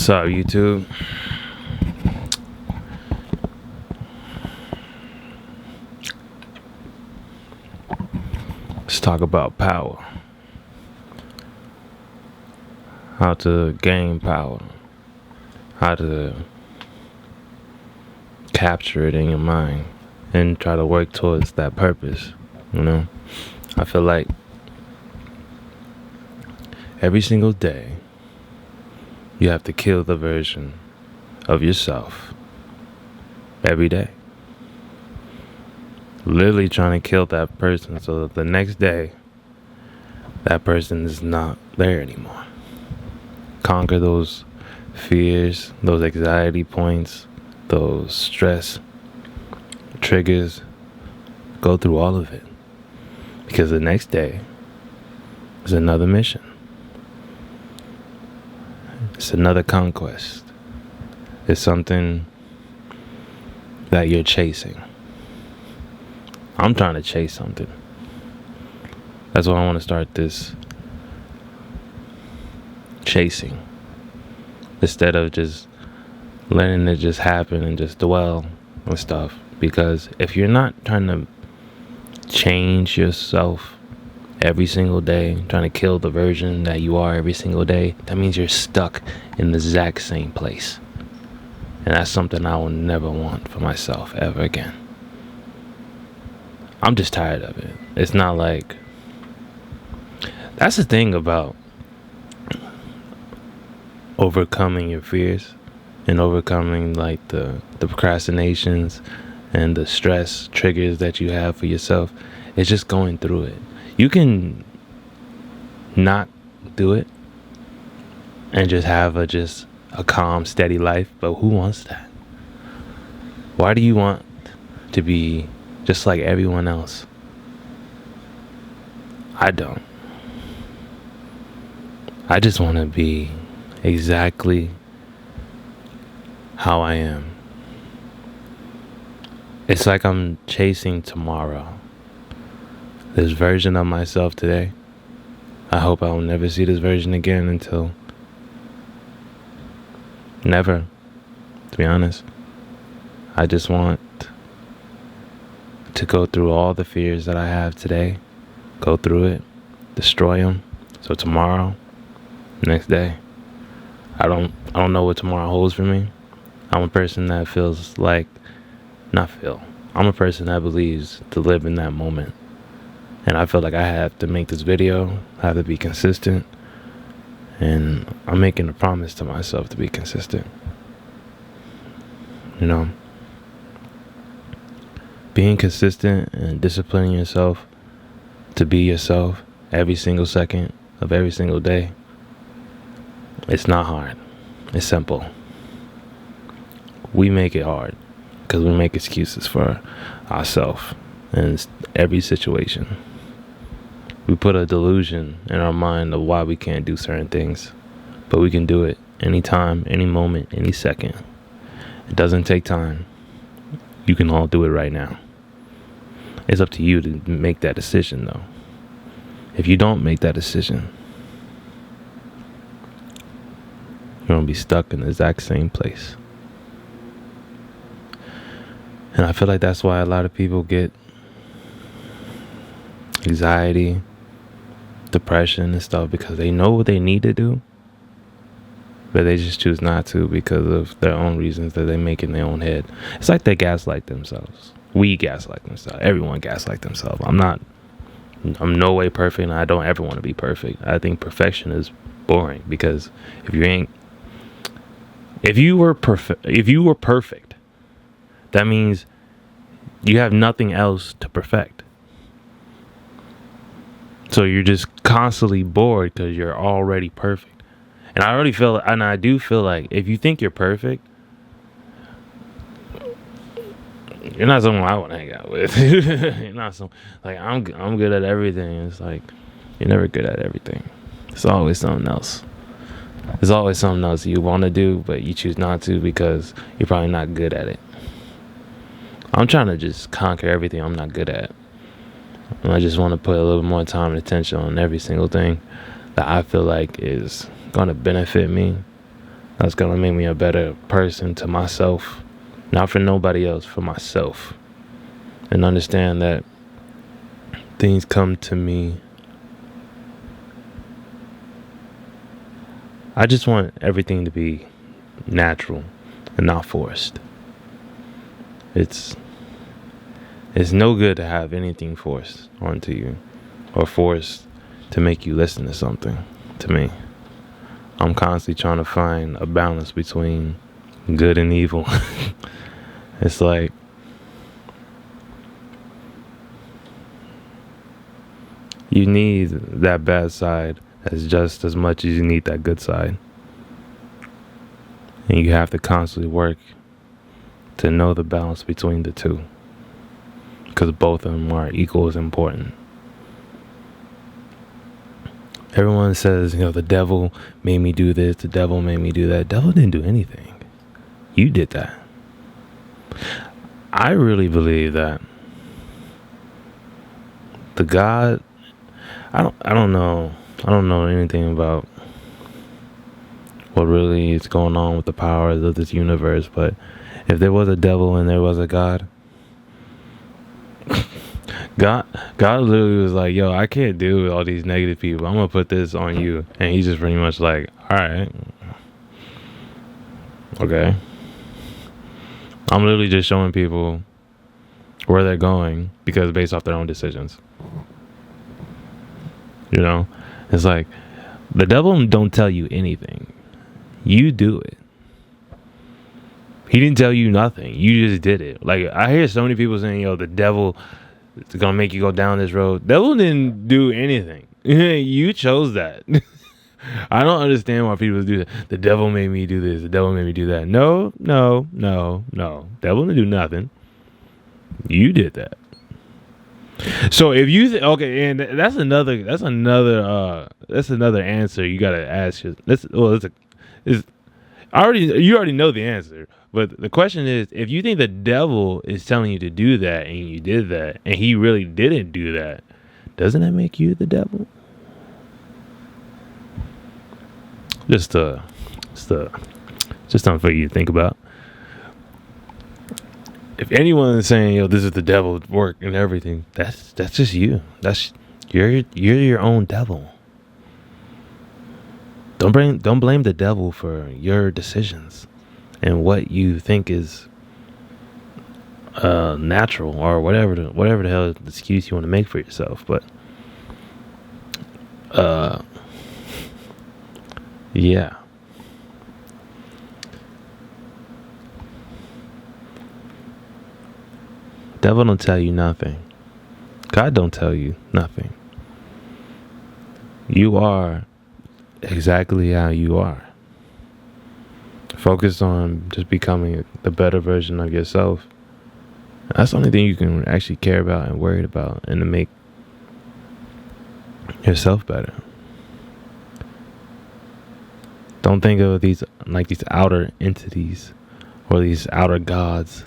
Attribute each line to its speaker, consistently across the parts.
Speaker 1: What's up, YouTube? Let's talk about power. How to gain power. How to capture it in your mind and try to work towards that purpose. I feel like every single day you have to kill the version of yourself every day. Literally trying to kill that person so that the next day that person is not there anymore. Conquer those fears, those anxiety points, those stress triggers. Go through all of it, because the next day is another mission. It's another conquest. It's something that you're chasing. I'm trying to chase something. That's why I want to start this chasing, instead of just letting it just happen and just dwell on stuff. Because if you're not trying to change yourself every single day, trying to kill the version that you are every single day, that means you're stuck in the exact same place. And that's something I will never want for myself ever again. I'm just tired of it. It's not like... That's the thing about overcoming your fears and overcoming like the procrastinations and the stress triggers that you have for yourself. It's just going through it. You can not do it and just have a calm, steady life, but who wants that? Why do you want to be just like everyone else? I don't. I just want to be exactly how I am. It's like I'm chasing tomorrow. This version of myself today. I hope I will never see this version again until... Never, to be honest. I just want to go through all the fears that I have today. Go through it. Destroy them. So tomorrow, next day, I don't know what tomorrow holds for me. I'm a person that I'm a person that believes to live in that moment. And I feel like I have to make this video. I have to be consistent. And I'm making a promise to myself to be consistent. Being consistent and disciplining yourself to be yourself every single second of every single day. It's not hard. It's simple. We make it hard because we make excuses for ourselves in every situation. We put a delusion in our mind of why we can't do certain things, but we can do it anytime, any moment, any second. It doesn't take time. You can all do it right now. It's up to you to make that decision, though. If you don't make that decision, you're going to be stuck in the exact same place. And I feel like that's why a lot of people get anxiety, depression and stuff, because they know what they need to do, but they just choose not to because of their own reasons that they make in their own head. It's like they gaslight themselves. We gaslight themselves. Everyone gaslight themselves. I'm no way perfect, and I don't ever want to be perfect. I think perfection is boring, because if you were perfect, that means you have nothing else to perfect. So you're just constantly bored because you're already perfect. And I do feel like if you think you're perfect, you're not someone I want to hang out with. You're not I'm good at everything. It's like you're never good at everything. There's always something else. There's always something else you want to do, but you choose not to because you're probably not good at it. I'm trying to just conquer everything I'm not good at. And I just want to put a little more time and attention on every single thing that I feel like is going to benefit me That's gonna make me a better person to myself, not for nobody else, for myself. And understand that things come to me. I just want everything to be natural and not forced. It's no good to have anything forced onto you or forced to make you listen to something. To me, I'm constantly trying to find a balance between good and evil. It's like you need that bad side as just as much as you need that good side. And you have to constantly work to know the balance between the two, because both of them are equal as important. Everyone says, the devil made me do this, the devil made me do that. The devil didn't do anything. You did that. I really believe that the God, I don't know anything about what really is going on with the powers of this universe, but if there was a devil and there was a God, God literally was like, yo, I can't deal with all these negative people. I'm going to put this on you. And he's just pretty much like, all right. Okay. I'm literally just showing people where they're going because based off their own decisions. It's like the devil don't tell you anything. You do it. He didn't tell you nothing. You just did it. Like, I hear so many people saying, the devil is going to make you go down this road. Devil didn't do anything. You chose that. I don't understand why people do that. The devil made me do this. The devil made me do that. No. Devil didn't do nothing. You did that. So if you okay, and that's another answer you gotta ask. You already know the answer, but the question is, if you think the devil is telling you to do that and you did that, and he really didn't do that, doesn't that make you the devil? Just something for you to think about. If anyone is saying, this is the devil's work and everything, that's just you. You're your own devil. Don't blame the devil for your decisions and what you think is natural or whatever the hell excuse you want to make for yourself. But yeah. Devil don't tell you nothing. God don't tell you nothing. You are exactly how you are. Focus on just becoming the better version of yourself. That's the only thing you can actually care about and worry about, and to make yourself better. Don't think of these outer entities or these outer gods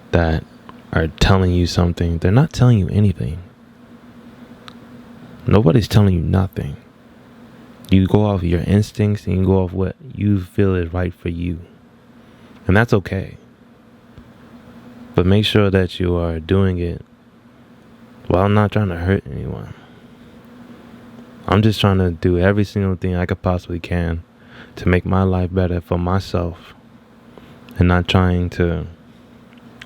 Speaker 1: that are telling you something. They're not telling you anything. Nobody's telling you nothing. You go off your instincts and you go off what you feel is right for you. And that's okay. But make sure that you are doing it while not trying to hurt anyone. I'm just trying to do every single thing I could possibly can to make my life better for myself, and not trying to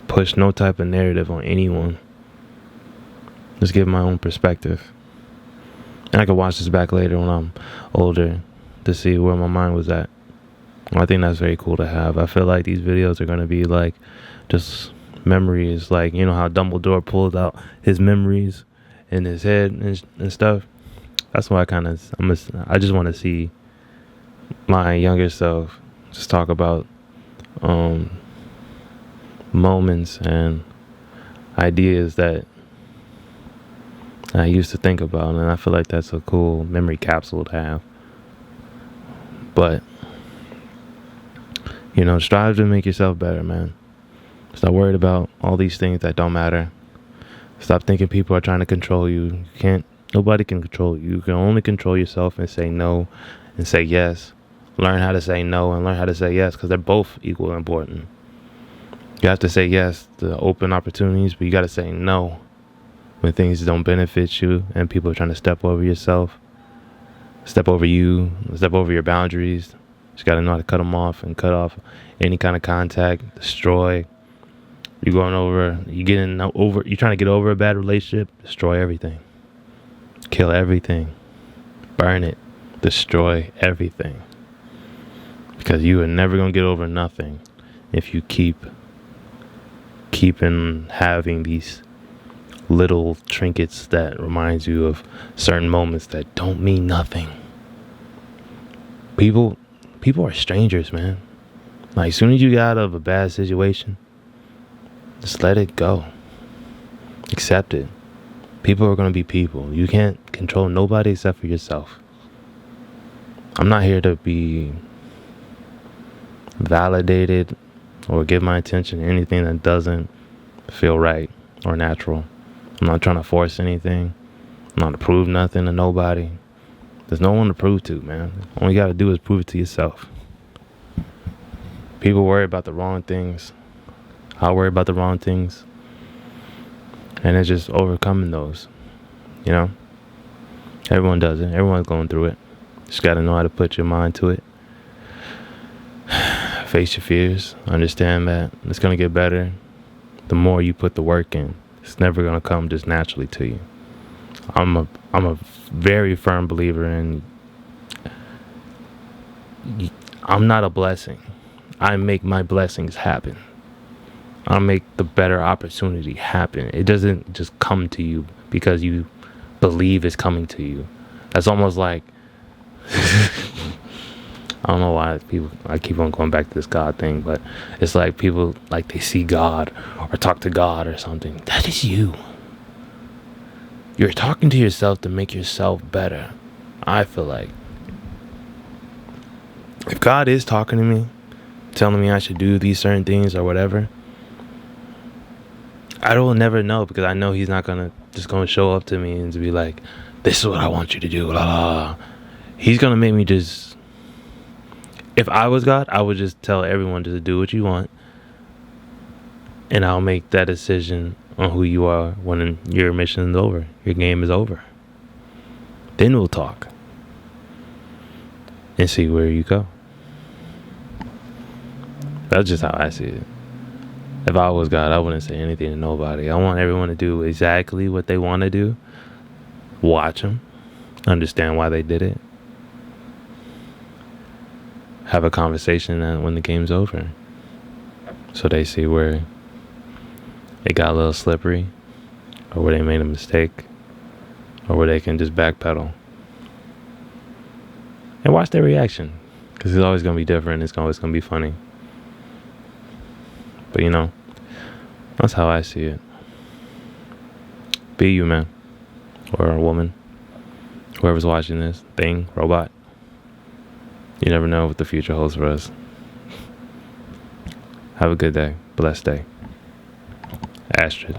Speaker 1: push no type of narrative on anyone. Just give my own perspective. And I can watch this back later when I'm older to see where my mind was at. I think that's very cool to have. I feel like these videos are going to be like just memories, like, how Dumbledore pulled out his memories in his head and stuff. That's why I just want to see my younger self just talk about moments and ideas that I used to think about, and I feel like that's a cool memory capsule to have. But strive to make yourself better, man. Stop worried about all these things that don't matter. Stop thinking people are trying to control you. Nobody can control you. You can only control yourself and say no and say yes Learn how to say no and learn how to say yes, because they're both equally important. You have to say yes to open opportunities, but you got to say no when things don't benefit you and people are trying to step over yourself, step over you, step over your boundaries. You got to know how to cut them off and cut off any kind of contact, destroy. You're trying to get over a bad relationship, destroy everything. Kill everything. Burn it. Destroy everything. Because you are never going to get over nothing if you keeping having these little trinkets that reminds you of certain moments that don't mean nothing. People are strangers, man. Like, as soon as you get out of a bad situation, just let it go. Accept it. People are going to be people. You can't control nobody except for yourself. I'm not here to be validated or give my attention to anything that doesn't feel right or natural. I'm not trying to force anything. I'm not to prove nothing to nobody. There's no one to prove to, man. All you got to do is prove it to yourself. People worry about the wrong things. I worry about the wrong things. And it's just overcoming those. You know? Everyone does it. Everyone's going through it. Just got to know how to put your mind to it. Face your fears. Understand that it's going to get better the more you put the work in. It's never going to come just naturally to you. I'm a very firm believer in I'm not a blessing. I make my blessings happen. I make the better opportunity happen. It doesn't just come to you because you believe it's coming to you. That's almost like I don't know why I keep on going back to this God thing, but it's like people, like, they see God or talk to God or something. That is you. You're talking to yourself to make yourself better. I feel like if God is talking to me, telling me I should do these certain things or whatever, I will never know, because I know he's not gonna show up to me and to be like, this is what I want you to do, blah, blah. He's gonna make me just, if I was God, I would just tell everyone to do what you want, and I'll make that decision on who you are when your mission is over, your game is over. Then we'll talk and see where you go. That's just how I see it. If I was God, I wouldn't say anything to nobody. I want everyone to do exactly what they want to do. Watch them. Understand why they did it. Have a conversation when the game's over, so they see where it got a little slippery, or where they made a mistake, or where they can just backpedal. And watch their reaction, because it's always going to be different. It's always going to be funny. But you know, that's how I see it. Be you, man. Or a woman. Whoever's watching this thing, robot. You never know what the future holds for us. Have a good day. Blessed day. Astrid.